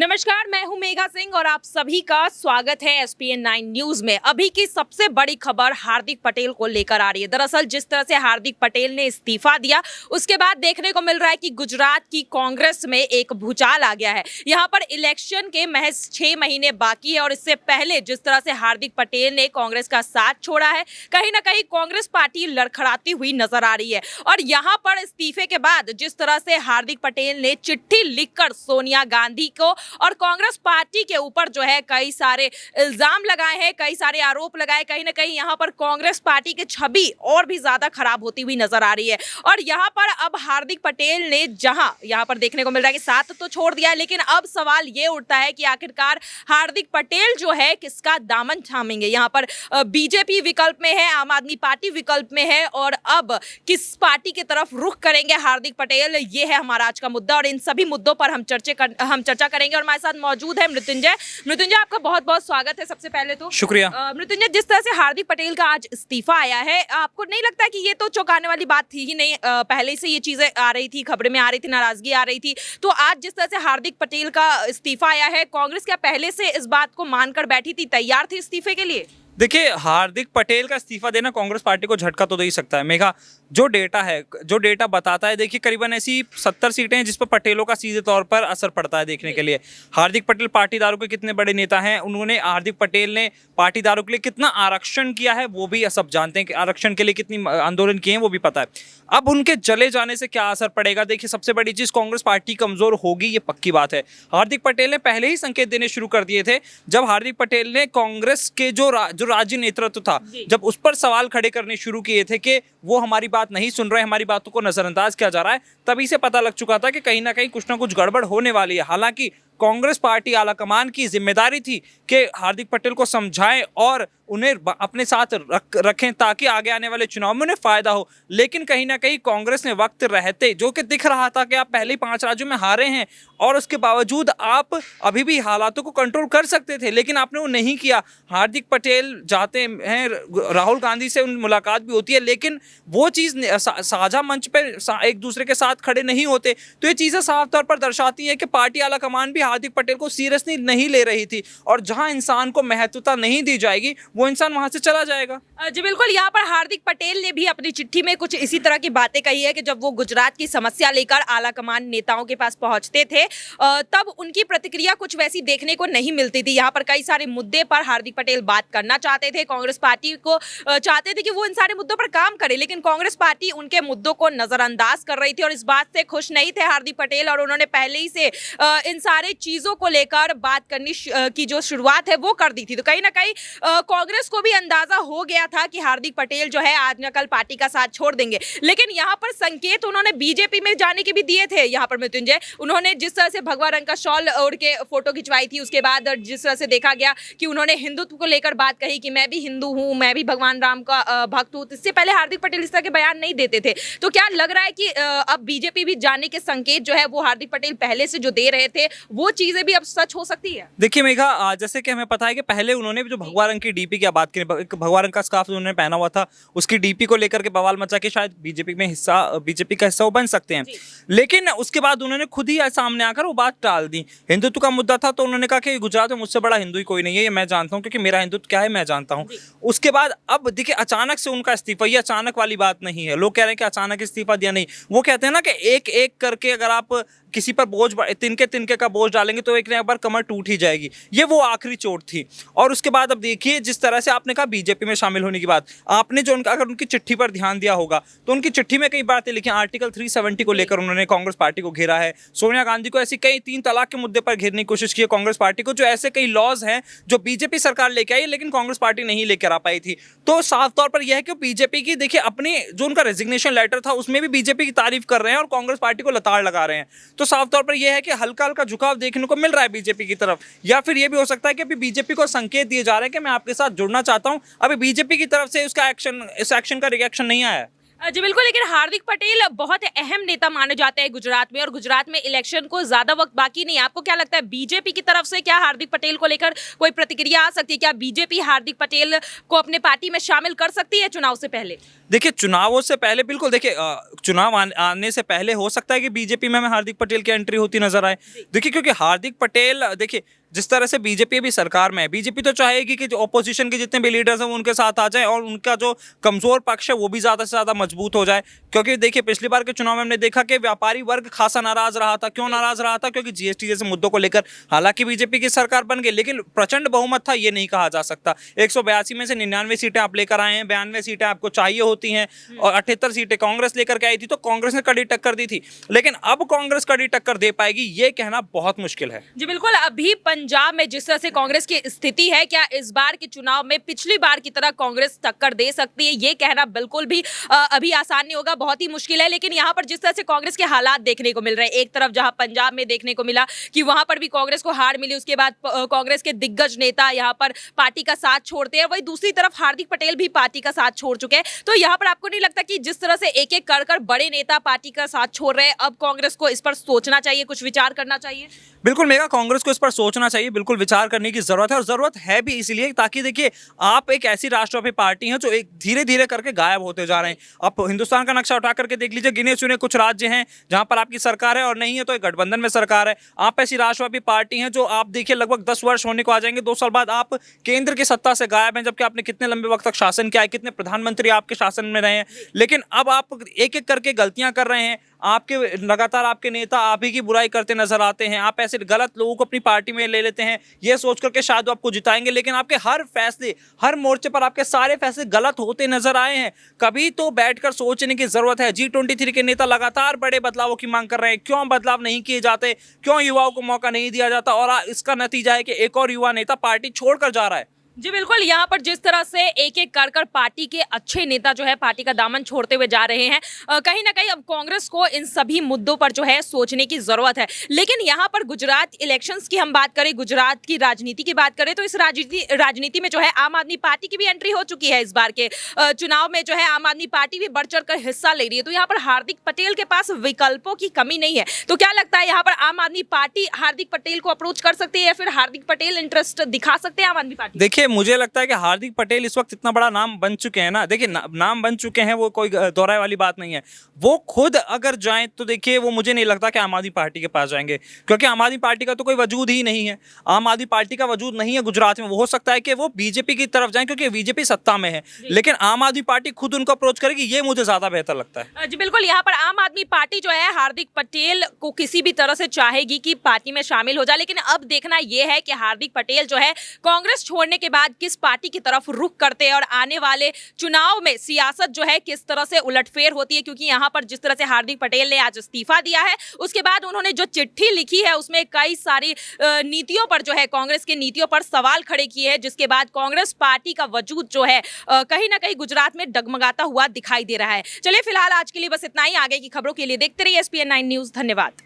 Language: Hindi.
नमस्कार, मैं हूं मेघा सिंह और आप सभी का स्वागत है एसपीएन 9 न्यूज में। अभी की सबसे बड़ी खबर हार्दिक पटेल को लेकर आ रही है। दरअसल जिस तरह से हार्दिक पटेल ने इस्तीफा दिया, उसके बाद देखने को मिल रहा है कि गुजरात की कांग्रेस में एक भूचाल आ गया है। यहां पर इलेक्शन के महज 6 महीने बाकी है और इससे पहले जिस तरह से हार्दिक पटेल ने कांग्रेस का साथ छोड़ा है, कहीं ना कहीं कांग्रेस पार्टी लड़खड़ाती हुई नजर आ रही है। और यहाँ पर इस्तीफे के बाद जिस तरह से हार्दिक पटेल ने चिट्ठी लिखकर सोनिया गांधी को और कांग्रेस पार्टी के ऊपर जो है कई सारे इल्जाम लगाए हैं, कई सारे आरोप लगाए, कहीं ना कहीं यहाँ पर कांग्रेस पार्टी की छवि और भी ज्यादा खराब होती हुई नजर आ रही है। और यहाँ पर अब हार्दिक पटेल ने जहां यहाँ पर देखने को मिल रहा है कि साथ तो छोड़ दिया है, लेकिन अब सवाल ये उठता है कि आखिरकार हार्दिक पटेल जो है किसका दामन थामेंगे। यहाँ पर बीजेपी विकल्प में है, आम आदमी पार्टी विकल्प में है, और अब किस पार्टी की तरफ रुख करेंगे हार्दिक पटेल, ये है हमारा आज का मुद्दा। और इन सभी मुद्दों पर हम चर्चा करेंगे। और हमारे साथ मौजूद है मृत्युंजय, आपका बहुत बहुत स्वागत है। सबसे पहले तो शुक्रिया। मृत्युंजय, जिस तरह से हार्दिक पटेल का आज इस्तीफा आया है, आपको नहीं लगता कि ये तो चौंकाने वाली बात थी ही नहीं? पहले से ये चीजें आ रही थी, खबरें में आ रही थी, नाराजगी आ रही थी, तो आज जिस तरह से हार्दिक पटेल का इस्तीफा आया है, कांग्रेस क्या पहले से इस बात को मानकर बैठी थी, तैयार थी इस्तीफे के लिए? देखिए, हार्दिक पटेल का इस्तीफा देना कांग्रेस पार्टी को झटका तो दे ही सकता है। मेघा, जो डेटा बताता है, देखिए करीबन ऐसी 70 सीटें हैं जिस पर पटेलों का सीधे तौर पर असर पड़ता है। देखने के लिए हार्दिक पटेल पाटीदारों के कितने बड़े नेता हैं, उन्होंने हार्दिक पटेल ने पाटीदारों के लिए कितना आरक्षण किया है वो भी सब जानते हैं कि आरक्षण के लिए कितनी आंदोलन किए हैं वो भी पता है। अब उनके चले जाने से क्या असर पड़ेगा? देखिए, सबसे बड़ी चीज, कांग्रेस पार्टी कमजोर होगी, ये पक्की बात है। हार्दिक पटेल ने पहले ही संकेत देने शुरू कर दिए थे। जब हार्दिक पटेल ने कांग्रेस के जो राज्य नेतृत्व था, जब उस पर सवाल खड़े करने शुरू किए थे कि वो हमारी बात नहीं सुन रहे, हमारी बातों को नजरअंदाज किया जा रहा है, तभी से पता लग चुका था कि कहीं ना कहीं कुछ ना कुछ गड़बड़ होने वाली है। हालांकि कांग्रेस पार्टी आलाकमान की जिम्मेदारी थी कि हार्दिक पटेल को समझाएं और उन्हें अपने साथ रखें ताकि आगे आने वाले चुनाव में उन्हें फायदा हो। लेकिन कहीं ना कहीं कांग्रेस ने वक्त रहते, जो कि दिख रहा था कि आप पहले ही 5 राज्यों में हारे हैं और उसके बावजूद आप अभी भी हालातों को कंट्रोल कर सकते थे, लेकिन आपने वो नहीं किया। हार्दिक पटेल जाते हैं, राहुल गांधी से उन मुलाकात भी होती है, लेकिन वो चीज़ साझा मंच पर एक दूसरे के साथ खड़े नहीं होते। तो ये चीज़ें साफ तौर पर दर्शाती है कि पार्टी आलाकमान भी हार्दिक पटेल को सीरियसली नहीं ले रही थी, और जहां इंसान को महत्वता नहीं दी जाएगी वो इंसान वहां से चला जाएगा। जी बिल्कुल, यहाँ पर हार्दिक पटेल ने भी अपनी चिट्ठी में कुछ इसी तरह की बातें कही है कि जब वो गुजरात की समस्या लेकर आलाकमान नेताओं के पास पहुंचते थे, तब उनकी प्रतिक्रिया कुछ वैसी देखने को नहीं मिलती थी। यहाँ पर कई सारे मुद्दे पर हार्दिक पटेल बात करना चाहते थे, कांग्रेस पार्टी को चाहते थे कि वो इन सारे मुद्दों पर काम करे, लेकिन कांग्रेस पार्टी उनके मुद्दों को नजरअंदाज कर रही थी और इस बात से खुश नहीं थे हार्दिक पटेल। और उन्होंने पहले ही से इन सारे चीजों को लेकर बात करनी की जो शुरुआत है वो कर दी थी। तो कहीं ना कहीं कांग्रेस को भी अंदाजा हो गया था कि हार्दिक पटेल जो है आज न कल पार्टी का साथ छोड़ देंगे। लेकिन यहाँ पर संकेत उन्होंने बीजेपी में जाने के भी दिए थे। यहाँ पर मृत्युंजय, उन्होंने जिस तरह से भगवा रंग का शॉल ओढ़ के फोटो खिंचवाई थी, उसके बाद जिस तरह से देखा गया कि उन्होंने हिंदुत्व को लेकर बात कही कि मैं भी हिंदू हूँ, मैं भी भगवान राम का भक्त हूँ। इससे पहले हार्दिक पटेल इस तरह के बयान नहीं देते थे। तो क्या लग रहा है कि अब बीजेपी भी जाने के संकेत जो है वो हार्दिक पटेल पहले से जो दे रहे थे, वो चीजें भी अब सच हो सकती है? देखिए मेघा, जैसे कि हमें पता है कि पहले उन्होंने जो भगवा रंग की डीपी की बात करी, भगवा रंग का स्कार्फ उन्होंने पहना हुआ था, उसकी डीपी को लेकर के बवाल मचा के शायद बीजेपी का हिस्सा वो बन सकते हैं। लेकिन उसके बाद उन्होंने खुद ही सामने आकर वो बात टाल दी। हिंदुत्व का मुद्दा था तो उन्होंने कहा कि गुजरात में मुझसे बड़ा हिंदू ही कोई नहीं है, ये मैं जानता हूँ, क्योंकि मेरा हिंदुत्व क्या है मैं जानता हूँ। उसके बाद अब देखिए, अचानक से उनका इस्तीफा, ये अचानक वाली बात नहीं है। लोग कह रहे हैं कि अचानक इस्तीफा दिया, नहीं। वो कहते हैं ना कि एक एक करके अगर आप किसी पर बोझ, तिनके का बोझ डालेंगे तो एक ना एक बार कमर टूट ही जाएगी। ये वो आखिरी चोट थी। और उसके बाद अब देखिए, जिस तरह से आपने कहा बीजेपी में शामिल होने की बात, आपने जो अगर उनकी चिट्ठी पर ध्यान दिया होगा तो उनकी चिट्ठी में कई बातें लिखी। आर्टिकल 370 को लेकर उन्होंने कांग्रेस पार्टी को घेरा है। सोनिया गांधी को ऐसी कई 3 तलाक के मुद्दे पर घेरने की कोशिश की है कांग्रेस पार्टी को, जो ऐसे कई लॉज हैं जो बीजेपी सरकार लेके आई लेकिन कांग्रेस पार्टी नहीं लेकर आ पाई थी। तो साफ तौर पर यह है कि बीजेपी की, देखिए, अपनी जो उनका रेजिग्नेशन लेटर था उसमें भी बीजेपी की तारीफ कर रहे हैं और कांग्रेस पार्टी को लताड़ लगा रहे हैं। तो साफ तौर पर यह है कि हल्का हल्का झुकाव देखने को मिल रहा है बीजेपी की तरफ, या फिर यह भी हो सकता है कि अभी बीजेपी को संकेत दिए जा रहे हैं कि मैं आपके साथ जुड़ना चाहता हूं। अभी बीजेपी की तरफ से इस एक्शन का रिएक्शन नहीं आया है। जी बिल्कुल, लेकिन हार्दिक पटेल बहुत अहम नेता माने जाते हैं गुजरात में, और गुजरात में इलेक्शन को ज्यादा वक्त बाकी नहीं है। आपको क्या लगता है, बीजेपी की तरफ से क्या हार्दिक पटेल को लेकर कोई प्रतिक्रिया आ सकती है? क्या बीजेपी हार्दिक पटेल को अपने पार्टी में शामिल कर सकती है चुनाव से पहले? देखिए चुनावों से पहले बिल्कुल देखिए चुनाव आने से पहले हो सकता है कि बीजेपी में हमें हार्दिक पटेल की एंट्री होती नजर आए। देखिए क्योंकि हार्दिक पटेल देखिए जिस तरह से बीजेपी अभी सरकार में है, बीजेपी तो चाहेगी कि जो ऑपोजिशन के जितने भी लीडर्स हैं वो उनके साथ आ जाए और उनका जो कमजोर पक्ष है वो भी ज्यादा से ज्यादा मजबूत हो जाए। क्योंकि देखिए पिछली बार के चुनाव में हमने देखा कि व्यापारी वर्ग खासा नाराज रहा था। क्यों नाराज रहा था? क्योंकि जीएसटी जैसे मुद्दों को लेकर हालांकि बीजेपी की सरकार बन गई लेकिन प्रचंड बहुमत था ये नहीं कहा जा सकता। 182 में से 99 सीटें आप लेकर आए हैं, 92 सीटें आपको चाहिए होती हैं और 78 सीटें कांग्रेस लेकर के आई थी, तो कांग्रेस ने कड़ी टक्कर दी थी। लेकिन अब कांग्रेस कड़ी टक्कर दे पाएगी ये कहना बहुत मुश्किल है। जी बिल्कुल। अभी पंजाब में जिस तरह से कांग्रेस की स्थिति है, क्या इस बार के चुनाव में पिछली बार की तरह कांग्रेस टक्कर दे सकती है? ये कहना बिल्कुल भी अभी आसान नहीं होगा, बहुत ही मुश्किल है। लेकिन यहाँ पर जिस तरह से कांग्रेस के हालात देखने को मिल रहे हैं, एक तरफ जहां पंजाब में देखने को मिला कि वहां पर भी कांग्रेस को हार मिली, उसके बाद कांग्रेस के दिग्गज नेता यहाँ पर पार्टी का साथ छोड़ते हैं, वही दूसरी तरफ हार्दिक पटेल भी पार्टी का साथ छोड़ चुके हैं। तो यहाँ पर आपको नहीं लगता कि जिस तरह से एक एक कर बड़े नेता पार्टी का साथ छोड़ रहे हैं, अब कांग्रेस को इस पर सोचना चाहिए, कुछ विचार करना चाहिए? बिल्कुल मेगा कांग्रेस को इस पर सोचना चाहिए, बिल्कुल विचार करने की जरूरत है और जरूरत है भी इसलिए ताकि देखिए आप एक ऐसी राष्ट्रव्यापी पार्टी हैं जो एक धीरे धीरे करके गायब होते जा रहे हैं। आप हिंदुस्तान का नक्शा उठा करके देख लीजिए, गिने चुने कुछ राज्य हैं जहां पर आपकी सरकार है और नहीं है तो एक गठबंधन में सरकार है। आप ऐसी राष्ट्रव्यापी पार्टी हैं जो आप देखिए लगभग 10 वर्ष होने को आ जाएंगे, 2 साल बाद आप केंद्र की सत्ता से गायब हैं, जबकि आपने कितने लंबे वक्त तक शासन किया है, कितने प्रधानमंत्री आपके शासन में रहे हैं। लेकिन अब आप एक एक करके गलतियां कर रहे हैं, आपके लगातार आपके नेता आप ही की बुराई करते नजर आते हैं। आप ऐसे गलत लोगों को अपनी पार्टी में ले लेते हैं ये सोच करके शायद आपको जिताएंगे, लेकिन आपके हर फैसले हर मोर्चे पर आपके सारे फैसले गलत होते नजर आए हैं। कभी तो बैठकर सोचने की जरूरत है। G23 के नेता लगातार बड़े बदलावों की मांग कर रहे हैं, क्यों बदलाव नहीं किए जाते, क्यों युवाओं को मौका नहीं दिया जाता? और इसका नतीजा है कि एक और युवा नेता पार्टी छोड़कर जा रहा है। जी बिल्कुल। यहाँ पर जिस तरह से एक एक कर पार्टी के अच्छे नेता जो है पार्टी का दामन छोड़ते हुए जा रहे हैं, कहीं ना कहीं अब कांग्रेस को इन सभी मुद्दों पर जो है सोचने की जरूरत है। लेकिन यहाँ पर गुजरात इलेक्शंस की हम बात करें, गुजरात की राजनीति की बात करें, तो इस राजनीति में जो है आम आदमी पार्टी की भी एंट्री हो चुकी है। इस बार के चुनाव में जो है आम आदमी पार्टी भी बढ़ चढ़ कर हिस्सा ले रही है। तो यहाँ पर हार्दिक पटेल के पास विकल्पों की कमी नहीं है। तो क्या लगता है यहाँ पर आम आदमी पार्टी हार्दिक पटेल को अप्रोच कर सकती है या फिर हार्दिक पटेल इंटरेस्ट दिखा सकते हैं आम आदमी पार्टी? देखिए मुझे लगता है कि हार्दिक पटेल इस वक्त इतना बड़ा नाम बन चुके हैं ना, देखिए नाम बन चुके हैं, वो कोई दोहराए वाली बात नहीं है। वो खुद अगर जाएं तो देखिए वो मुझे नहीं लगता कि आम आदमी पार्टी के पास जाएंगे, क्योंकि आम आदमी पार्टी का तो कोई वजूद ही नहीं है। आम आदमी पार्टी का वजूद नहीं है गुजरात में। वो हो सकता है कि वो बीजेपी की तरफ जाएं क्योंकि बीजेपी सत्ता में है, लेकिन आम आदमी पार्टी खुद उनको अप्रोच करेगी ये मुझे ज्यादा बेहतर लगता है। जी बिल्कुल। यहाँ पर आम आदमी पार्टी जो है हार्दिक पटेल को किसी भी तरह से चाहेगी कि पार्टी में शामिल हो जाए, लेकिन अब देखना यह है कि हार्दिक पटेल जो है कांग्रेस छोड़ने के बाद किस पार्टी की तरफ रुख करते हैं और आने वाले चुनाव में सियासत जो है किस तरह से उलटफेर होती है। क्योंकि यहाँ पर जिस तरह से हार्दिक पटेल ने आज इस्तीफा दिया है, उसके बाद उन्होंने जो चिट्ठी लिखी है उसमें कई सारी नीतियों पर जो है कांग्रेस की नीतियों पर सवाल खड़े किए हैं, जिसके बाद कांग्रेस पार्टी का वजूद जो है कहीं ना कहीं गुजरात में डगमगाता हुआ दिखाई दे रहा है। चलिए फिलहाल आज के लिए बस इतना ही। आगे की खबरों के लिए देखते रहिए SPN9 न्यूज। धन्यवाद।